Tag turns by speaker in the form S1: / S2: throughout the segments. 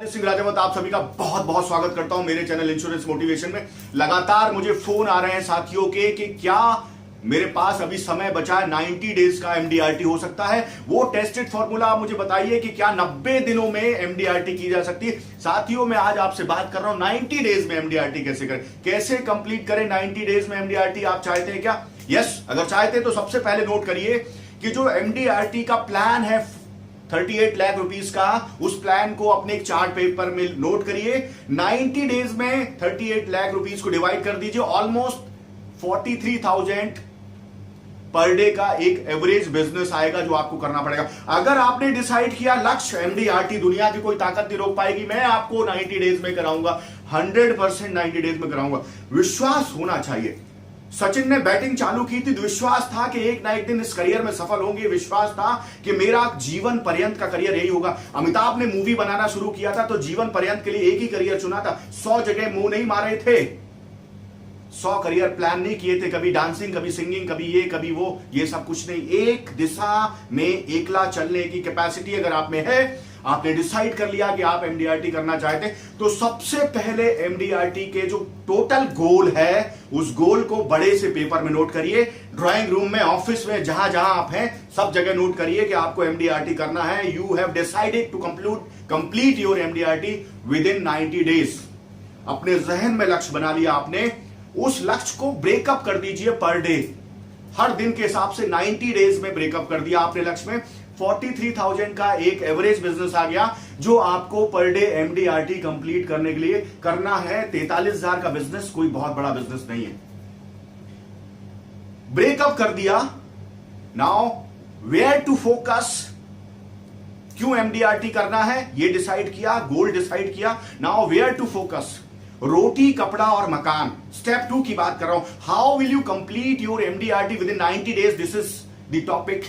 S1: सिंह राजावत आप सभी का बहुत बहुत स्वागत करता हूं मेरे चैनल इंश्योरेंस मोटिवेशन में। लगातार मुझे फोन आ रहे हैं साथियों के कि क्या मेरे पास अभी समय बचा है, 90 डेज का एमडीआरटी हो सकता है। वो टेस्टेड फॉर्मूला आप मुझे बताइए कि क्या 90 दिनों में एमडीआरटी की जा सकती है। साथियों मैं आज आपसे बात कर रहा हूं 90 डेज में एमडीआरटी कैसे करें, कैसे कंप्लीट करें 90 डेज में एमडीआरटी। आप चाहते हैं क्या? यस, अगर चाहते हैं तो सबसे पहले नोट करिए कि जो एमडीआरटी का प्लान है 38 लाख रुपीस का, उस प्लान को अपने एक चार्ट पेपर में नोट करिए। 90 डेज में 38 लाख रुपीस को डिवाइड कर दीजिए, ऑलमोस्ट 43,000 पर डे का एक एवरेज बिजनेस आएगा जो आपको करना पड़ेगा। अगर आपने डिसाइड किया लक्ष्य एमडीआरटी दुनिया की कोई ताकत नहीं रोक पाएगी, मैं आपको 90 डेज में कराऊंगा, 100% 90 डेज में कराऊंगा। विश्वास होना चाहिए। सचिन ने बैटिंग चालू की थी, विश्वास था कि एक ना एक दिन इस करियर में सफल होंगे, विश्वास था कि मेरा जीवन पर्यंत का करियर यही होगा। अमिताभ ने मूवी बनाना शुरू किया था तो जीवन पर्यंत के लिए एक ही करियर चुना था, 100 जगह मुंह नहीं मारे थे, 100 करियर प्लान नहीं किए थे, कभी डांसिंग, कभी सिंगिंग, कभी ये कभी वो, ये सब कुछ नहीं। एक दिशा में एकला चलने की कैपेसिटी अगर आप में है, आपने डिसाइड कर लिया कि आप एमडीआरटी करना चाहते हैं, तो सबसे पहले एमडीआरटी के जो टोटल गोल है उस गोल को बड़े से पेपर में नोट करिए। ड्राइंग रूम में, ऑफिस में, जहां जहां आप हैं सब जगह नोट करिए कि आपको एमडीआरटी करना है। You have decided to complete your MDRT within 90 days. अपने जहन में लक्ष्य बना लिया आपने, उस लक्ष्य को ब्रेकअप कर दीजिए पर डे, हर दिन के हिसाब से 90 डेज में ब्रेकअप कर दिया आपने लक्ष्य में। 43,000 का एक एवरेज बिजनेस आ गया जो आपको पर डे एमडीआरटी कंप्लीट करने के लिए करना है। 43,000 का बिजनेस कोई बहुत बड़ा बिजनेस नहीं है। ब्रेकअप कर दिया, नाउ वेयर टू फोकस, क्यों एमडीआरटी करना है ये डिसाइड किया, गोल डिसाइड किया। नाउ वेयर टू फोकस, रोटी, कपड़ा और मकान। स्टेप 2 की बात कर रहा हूं, how will you complete your MDRT within 90 days. This is the topic,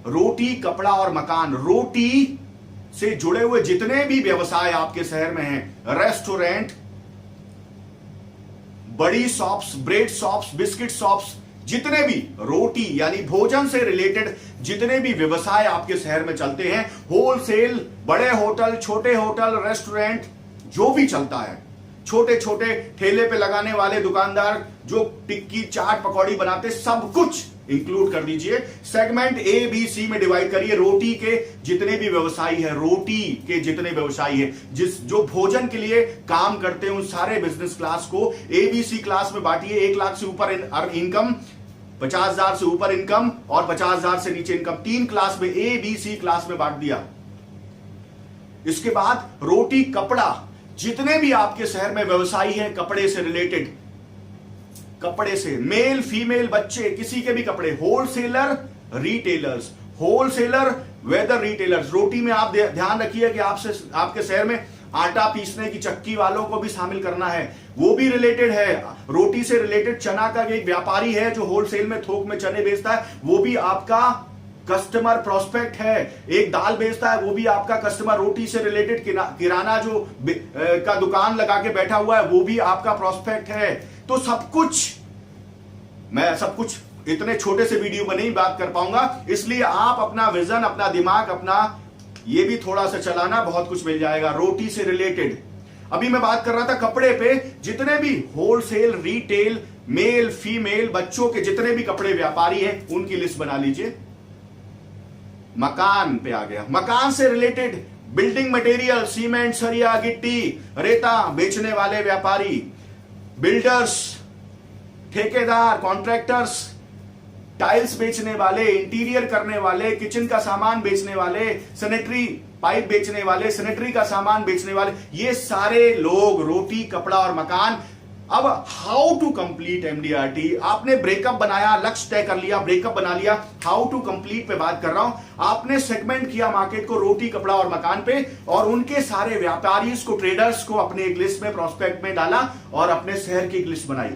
S1: रोटी, कपड़ा और मकान। रोटी से जुड़े हुए जितने भी व्यवसाय आपके शहर में हैं, रेस्टोरेंट, बड़ी shops, bread shops, biscuit shops, जितने भी रोटी यानी भोजन से रिलेटेड जितने भी व्यवसाय आपके शहर में चलते हैं, होलसेल, बड़े होटल, छोटे होटल, रेस्टोरेंट, जो भी चलता है, छोटे छोटे ठेले पे लगाने वाले दुकानदार जो टिक्की, चाट, पकौड़ी बनाते, सब कुछ इंक्लूड कर दीजिए। सेगमेंट ए बी सी में डिवाइड करिए। रोटी के जितने भी व्यवसायी है, रोटी के जितने व्यवसायी है, जो भोजन के लिए काम करते हैं, उन सारे बिजनेस क्लास को ए बी सी क्लास में बांटिए। 1 लाख से ऊपर इनकम, 50,000 से ऊपर इनकम और 50,000 से नीचे इनकम, 3 क्लास में, ए बी सी क्लास में बांट दिया। इसके बाद रोटी, कपड़ा, जितने भी आपके शहर में व्यवसायी है कपड़े से रिलेटेड, कपड़े से, मेल फीमेल, बच्चे, किसी के भी कपड़े, wholesaler, retailers, wholesaler, whether retailers. रोटी में आप ध्यान रखिए कि आपके शहर में आटा पीसने की चक्की वालों को भी शामिल करना है, वो भी रिलेटेड है। रोटी से रिलेटेड चना का एक व्यापारी है जो होलसेल में, थोक में चने बेचता है, वो भी आपका कस्टमर प्रोस्पेक्ट है। एक दाल बेचता है, वो भी आपका कस्टमर। रोटी से रिलेटेड किराना जो का दुकान लगा के बैठा हुआ है, वो भी आपका प्रोस्पेक्ट है। तो सब कुछ, मैं सब कुछ इतने छोटे से वीडियो में नहीं बात कर पाऊंगा, इसलिए आप अपना विजन, अपना दिमाग, अपना ये भी थोड़ा सा चलाना, बहुत कुछ मिल जाएगा रोटी से रिलेटेड। अभी मैं बात कर रहा था कपड़े पे, जितने भी होलसेल, रिटेल, मेल फीमेल, बच्चों के जितने भी कपड़े व्यापारी हैं, उनकी लिस्ट बना लीजिए। मकान पे आ गया, मकान से रिलेटेड बिल्डिंग मटेरियल, सीमेंट, सरिया, गिट्टी, रेता बेचने वाले व्यापारी, बिल्डर्स, ठेकेदार, कॉन्ट्रैक्टर्स, टाइल्स बेचने वाले, इंटीरियर करने वाले, किचन का सामान बेचने वाले, सैनिटरी पाइप बेचने वाले, सैनिटरी का सामान बेचने वाले, ये सारे लोग, रोटी, कपड़ा और मकान। अब हाउ टू कंप्लीट एमडीआरटी, आपने ब्रेकअप बनाया, लक्ष्य तय कर लिया, ब्रेकअप बना लिया, हाउ टू कंप्लीट पे बात कर रहा हूं। आपने सेगमेंट किया मार्केट को रोटी, कपड़ा और मकान पे, और उनके सारे व्यापारी को, ट्रेडर्स को अपने एक लिस्ट में, प्रोस्पेक्ट में डाला और अपने शहर की एक लिस्ट बनाई।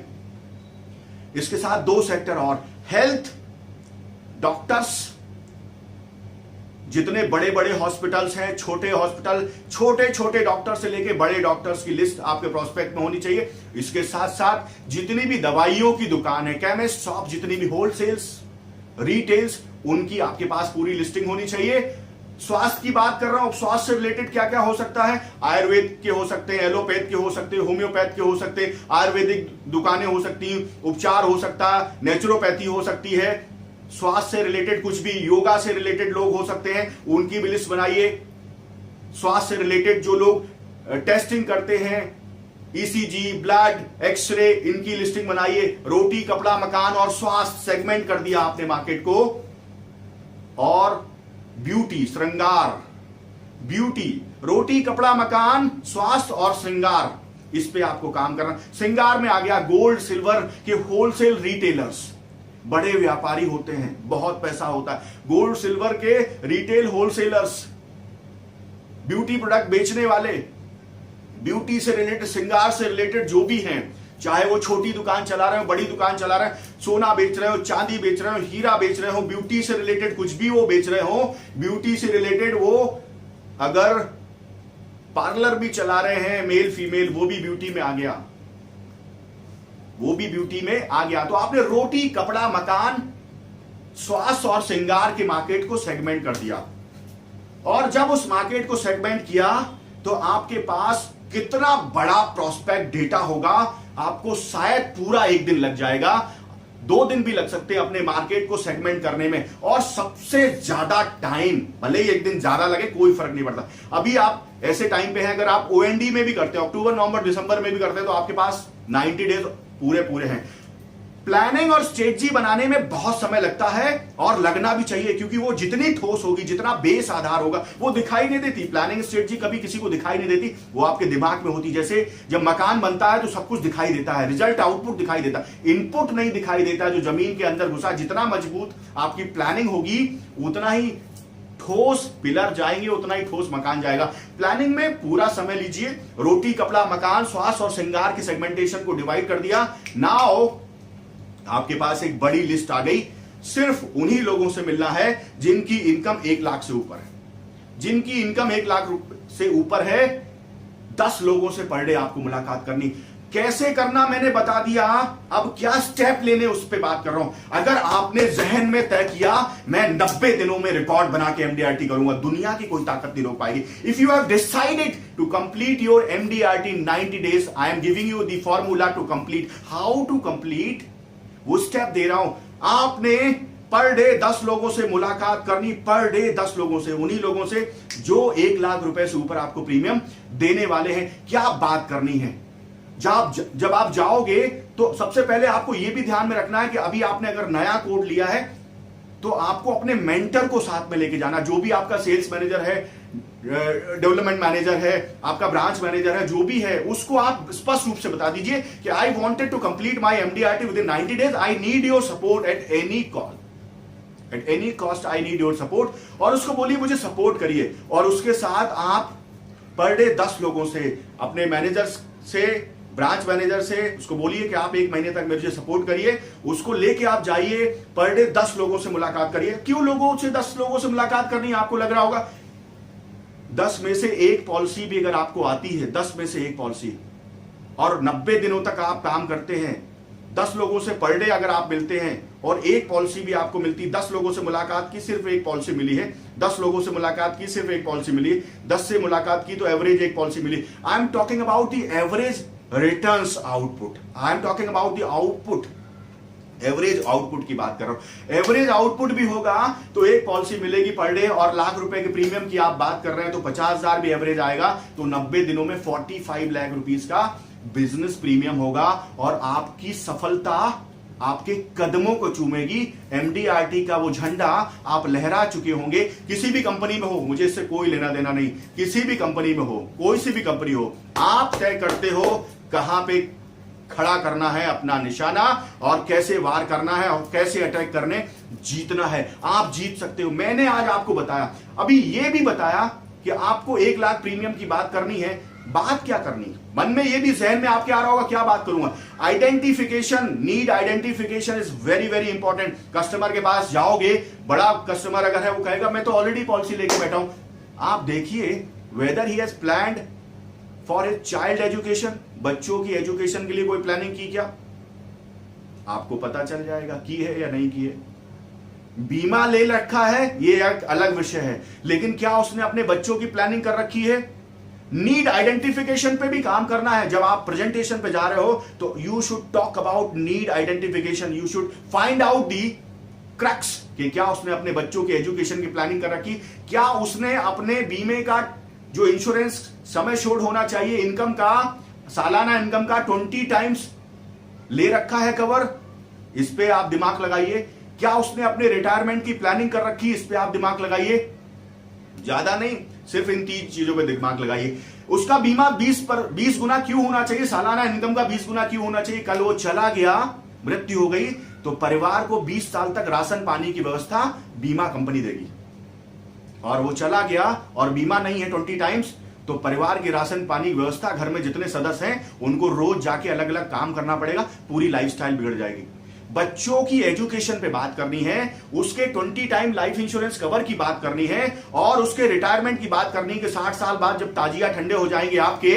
S1: इसके साथ 2 सेक्टर और, हेल्थ, डॉक्टर्स, जितने बड़े बड़े हॉस्पिटल्स हैं, छोटे हॉस्पिटल, छोटे छोटे डॉक्टर से लेके बड़े डॉक्टर्स की लिस्ट आपके प्रोस्पेक्ट में होनी चाहिए। इसके साथ साथ जितनी भी दवाइयों की दुकान है, केमिस्ट शॉप, जितनी भी होलसेल्स, रिटेल्स, उनकी आपके पास पूरी लिस्टिंग होनी चाहिए। स्वास्थ्य की बात कर रहा हूं, स्वास्थ्य से रिलेटेड क्या क्या हो सकता है, आयुर्वेद के हो सकते हैं, एलोपैथ के हो सकते हैं, होम्योपैथ के हो सकते हैं, आयुर्वेदिक दुकानें हो सकती हैं, उपचार हो सकता है, नेचुरोपैथी हो सकती है, स्वास्थ्य से रिलेटेड कुछ भी, योगा से रिलेटेड लोग हो सकते हैं, उनकी भी लिस्ट बनाइए। स्वास्थ्य से रिलेटेड जो लोग टेस्टिंग करते हैं, ईसीजी, ब्लड, एक्सरे, इनकी लिस्टिंग बनाइए। रोटी, कपड़ा, मकान और स्वास्थ्य सेगमेंट कर दिया आपने मार्केट को। और ब्यूटी, श्रृंगार, ब्यूटी, रोटी, कपड़ा, मकान, स्वास्थ्य और श्रृंगार, इस पे आपको काम करना। श्रृंगार में आ गया गोल्ड सिल्वर के होलसेल रिटेलर्स, बड़े व्यापारी होते हैं, बहुत पैसा होता है। गोल्ड सिल्वर के रिटेल होलसेलर्स, ब्यूटी प्रोडक्ट बेचने वाले, ब्यूटी से रिलेटेड, श्रृंगार से रिलेटेड जो भी हैं, चाहे वो छोटी दुकान चला रहे हो, बड़ी दुकान चला रहे हो, सोना बेच रहे हो, चांदी बेच रहे हो, हीरा बेच रहे हो, ब्यूटी से रिलेटेड कुछ भी वो बेच रहे हो, ब्यूटी से रिलेटेड वो अगर पार्लर भी चला रहे हैं, मेल फीमेल, वो भी ब्यूटी में आ गया, वो भी ब्यूटी में आ गया। तो आपने रोटी, कपड़ा, मकान, स्वास्थ्य और श्रृंगार के मार्केट को सेगमेंट कर दिया। और जब उस मार्केट को सेगमेंट किया तो आपके पास कितना बड़ा प्रोस्पेक्ट डेटा होगा, आपको शायद पूरा एक दिन लग जाएगा, 2 दिन भी लग सकते हैं अपने मार्केट को सेगमेंट करने में। और सबसे ज्यादा टाइम, भले ही एक दिन ज्यादा लगे कोई फर्क नहीं पड़ता। अभी आप ऐसे टाइम पे हैं, अगर आप ओएनडी में भी करते हो, अक्टूबर, नवंबर, दिसंबर में भी करते हैं, तो आपके पास 90 डेज पूरे हैं। प्लानिंग और स्ट्रेटजी बनाने में बहुत समय लगता है और लगना भी चाहिए, क्योंकि वो जितनी ठोस होगी, जितना बेस आधार होगा, वो दिखाई नहीं देती। प्लानिंग स्ट्रेटजी कभी किसी को दिखाई नहीं देती, वो आपके दिमाग में होती। जैसे जब मकान बनता है तो सब कुछ दिखाई देता है, रिजल्ट आउटपुट दिखाई देता है, इनपुट नहीं दिखाई देता जो जमीन के अंदर घुसा। जितना मजबूत आपकी प्लानिंग होगी, उतना ही ठोस पिलर जाएंगे, उतना ही ठोस मकान जाएगा। प्लानिंग में पूरा समय लीजिए। रोटी, कपड़ा, मकान, स्वास्थ्य और श्रृंगार की सेगमेंटेशन को डिवाइड कर दिया। नाउ आपके पास एक बड़ी लिस्ट आ गई। सिर्फ उन्हीं लोगों से मिलना है जिनकी इनकम 1 लाख से ऊपर है। जिनकी इनकम 1 लाख से ऊपर है, 10 लोगों से पर डे आपको मुलाकात करनी। कैसे करना मैंने बता दिया, अब क्या स्टेप लेने उस पर बात कर रहा हूं। अगर आपने जहन में तय किया मैं 90 दिनों में रिकॉर्ड बना के एमडीआरटी करूंगा, दुनिया की कोई ताकत नहीं रोक पाएगी। If you have decided to complete your MDRT in 90 days, I am giving you the formula to complete. How to complete, वो स्टेप दे रहा हूं। आपने पर डे 10 लोगों से मुलाकात करनी, पर डे 10 लोगों से, उन्हीं लोगों से जो 1 लाख रुपए से ऊपर आपको प्रीमियम देने वाले हैं। क्या बात करनी है, जब आप जाओगे तो सबसे पहले आपको यह भी ध्यान में रखना है कि अभी आपने अगर नया कोड लिया है तो आपको अपने मेंटर को साथ में लेके जाना। जो भी आपका सेल्स मैनेजर है, डेवलपमेंट मैनेजर है, आपका ब्रांच मैनेजर है, जो भी है, उसको आप स्पष्ट रूप से बता दीजिए कि I wanted to complete my MDRT within 90 days, I need your support at any call, at any cost I need your support. और उसको बोलिए मुझे सपोर्ट करिए। और उसके साथ आप पर डे 10 लोगों से, अपने मैनेजर से, ब्रांच मैनेजर से, उसको बोलिए कि आप 1 महीने तक मुझे सपोर्ट करिए। उसको लेके आप जाइए, पर डे 10 लोगों से मुलाकात करिए। क्यों लोगों से 10 लोगों से मुलाकात करनी है? आपको लग रहा होगा 10 में से 1 पॉलिसी भी अगर आपको आती है, 10 में से 1 पॉलिसी, और 90 दिनों तक आप काम करते हैं, 10 लोगों से पर डे अगर आप मिलते हैं और 1 पॉलिसी भी आपको मिलती, 10 लोगों से मुलाकात की, सिर्फ 1 पॉलिसी मिली है, 10 लोगों से मुलाकात की, सिर्फ 1 पॉलिसी मिली है, 10 से मुलाकात की तो एवरेज 1 पॉलिसी मिली। I am talking about the average returns output, I am talking about the output, average output की बात कर रहा हूं। एवरेज आउटपुट भी होगा तो 1 पॉलिसी मिलेगी पर डे, और लाख रुपए के प्रीमियम की आप बात कर रहे हैं तो 50,000 भी एवरेज आएगा, तो 90 दिनों में 45 लाख रुपीस का बिजनेस प्रीमियम होगा। और आपकी सफलता आपके कदमों को चूमेगी। एमडीआरटी का वो झंडा आप लहरा चुके होंगे। किसी भी कंपनी में हो, मुझे इससे कोई लेना देना नहीं, किसी भी कंपनी में हो, कोई सी भी कंपनी हो, आप तय करते हो कहां पे खड़ा करना है अपना निशाना और कैसे वार करना है और कैसे अटैक करने जीतना है। आप जीत सकते हो। मैंने आज आपको बताया, अभी यह भी बताया कि आपको 1 लाख प्रीमियम की बात करनी है। बात क्या करनी, मन में ये भी जहन में आपके आ रहा होगा क्या बात करूंगा। Identification, need identification is very very important. Customer के पास जाओगे, बड़ा कस्टमर अगर है, वो कहेगा मैं तो ऑलरेडी पॉलिसी लेके बैठा हूं। आप देखिए weather he has planned for his child education, बच्चों की एजुकेशन के लिए कोई प्लानिंग की क्या, आपको पता चल जाएगा की है या नहीं की है। बीमा ले रखा है ये एक अलग विषय है, लेकिन क्या उसने अपने बच्चों की प्लानिंग कर रखी है? नीड आइडेंटिफिकेशन पे भी काम करना है। जब आप प्रेजेंटेशन पे जा रहे हो तो you should talk about need identification, you should find out the crux कि क्या उसने अपने बच्चों के एजुकेशन की प्लानिंग कर रखी, क्या उसने अपने बीमे का जो इंश्योरेंस समय शोध होना चाहिए इनकम का, सालाना इनकम का 20 टाइम्स ले रखा है कवर, इस पे आप दिमाग लगाइए। क्या उसने अपने रिटायरमेंट की प्लानिंग कर रखी, इस पे आप दिमाग लगाइए। ज्यादा नहीं, सिर्फ इन 3 चीजों पे दिमाग लगाइए। उसका बीमा 20 गुना क्यों होना चाहिए, सालाना इनकम का 20 गुना क्यों होना चाहिए? कल वो चला गया, मृत्यु हो गई, तो परिवार को 20 साल तक राशन पानी की व्यवस्था बीमा कंपनी देगी। और वो चला गया और बीमा नहीं है 20 टाइम्स, तो परिवार की राशन पानी व्यवस्था, घर में जितने सदस्य हैं उनको रोज जाके अलग अलग काम करना पड़ेगा, पूरी लाइफस्टाइल बिगड़ जाएगी। बच्चों की एजुकेशन पे बात करनी है, उसके 20 टाइम लाइफ इंश्योरेंस कवर की बात करनी है, और उसके रिटायरमेंट की बात करनी है कि 60 साल बाद जब ताजिया ठंडे हो जाएंगे आपके,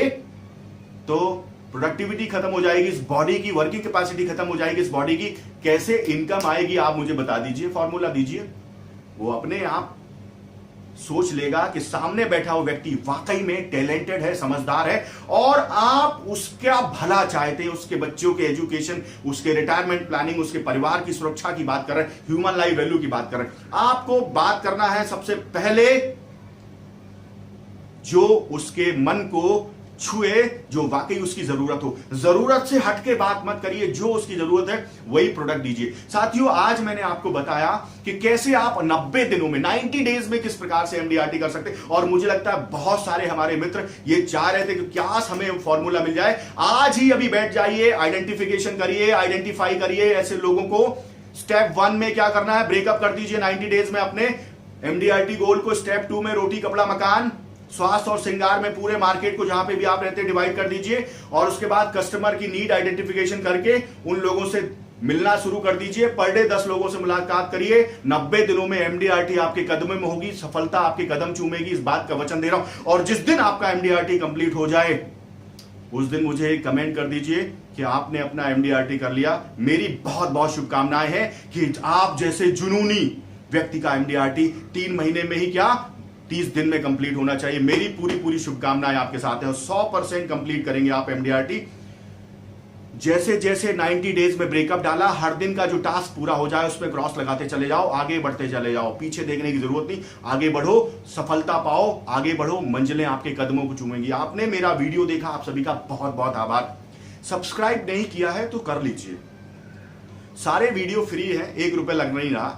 S1: तो प्रोडक्टिविटी खत्म हो जाएगी, इस बॉडी की वर्किंग कैपेसिटी खत्म हो जाएगी, इस बॉडी की कैसे इनकम आएगी आप मुझे बता दीजिए, फॉर्मूला दीजिए। वो अपने आप सोच लेगा कि सामने बैठा हुआ व्यक्ति वाकई में टैलेंटेड है, समझदार है, और आप उसका भला चाहते हैं, उसके बच्चों के एजुकेशन, उसके रिटायरमेंट प्लानिंग, उसके परिवार की सुरक्षा की बात कर रहे हैं, ह्यूमन लाइफ वैल्यू की बात कर रहे हैं। आपको बात करना है सबसे पहले जो उसके मन को छुए, जो वाकई उसकी जरूरत हो। जरूरत से हटके बात मत करिए, जो उसकी जरूरत है वही प्रोडक्ट दीजिए। साथियों, आज मैंने आपको बताया कि कैसे आप 90 दिनों में, 90 डेज में किस प्रकार से एमडीआरटी कर सकते हैं। और मुझे लगता है बहुत सारे हमारे मित्र ये चाह रहे थे कि क्या हमें फॉर्मूला मिल जाए। आज ही अभी बैठ जाइए, आइडेंटिफिकेशन करिए, आइडेंटिफाई करिए ऐसे लोगों को। स्टेप 1 में क्या करना है, ब्रेकअप कर दीजिए 90 डेज में अपने एमडीआरटी गोल को। स्टेप 2 में रोटी कपड़ा मकान, स्वास्थ्य और श्रृंगार में पूरे मार्केट को जहां पे भी आप रहते हैं डिवाइड कर दीजिए, और उसके बाद कस्टमर की नीड आइडेंटिफिकेशन करके उन लोगों से मिलना शुरू कर दीजिए। पर डे 10 लोगों से मुलाकात करिए। 90 दिनों में एमडीआरटी आपके कदम में होगी, सफलता आपके कदम चूमेगी, इस बात का वचन दे रहा हूं। और जिस दिन आपका एमडीआरटी कंप्लीट हो जाए उस दिन मुझे कमेंट कर दीजिए कि आपने अपना एमडीआरटी कर लिया। मेरी बहुत बहुत शुभकामनाएं हैं कि आप जैसे जुनूनी व्यक्ति का एमडीआरटी 3 महीने में ही क्या 30 दिन में कंप्लीट होना चाहिए। मेरी पूरी शुभकामनाएं आपके साथ हैं, और 100% कंप्लीट करेंगे आप एमडीआरटी। जैसे जैसे 90 डेज में ब्रेकअप डाला, हर दिन का जो टास्क पूरा हो जाए उस पर क्रॉस लगाते चले जाओ, आगे बढ़ते चले जाओ, पीछे देखने की जरूरत नहीं, आगे बढ़ो, सफलता पाओ, आगे बढ़ो, मंजिलें आपके कदमों को चूमेंगी। आपने मेरा वीडियो देखा, आप सभी का बहुत बहुत आभार। सब्सक्राइब नहीं किया है तो कर लीजिए, सारे वीडियो फ्री है, 1 रुपए लग नहीं रहा,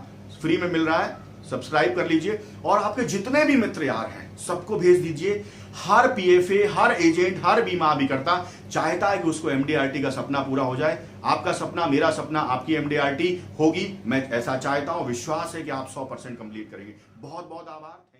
S1: फ्री में मिल रहा है, सब्सक्राइब कर लीजिए। और आपके जितने भी मित्र यार हैं सबको भेज दीजिए। हर पीएफए, हर एजेंट, हर बीमा अभिकर्ता चाहता है कि उसको एमडीआरटी का सपना पूरा हो जाए। आपका सपना, मेरा सपना, आपकी एमडीआरटी होगी, मैं ऐसा चाहता हूं। विश्वास है कि आप 100% कंप्लीट करेंगे। बहुत बहुत आभार।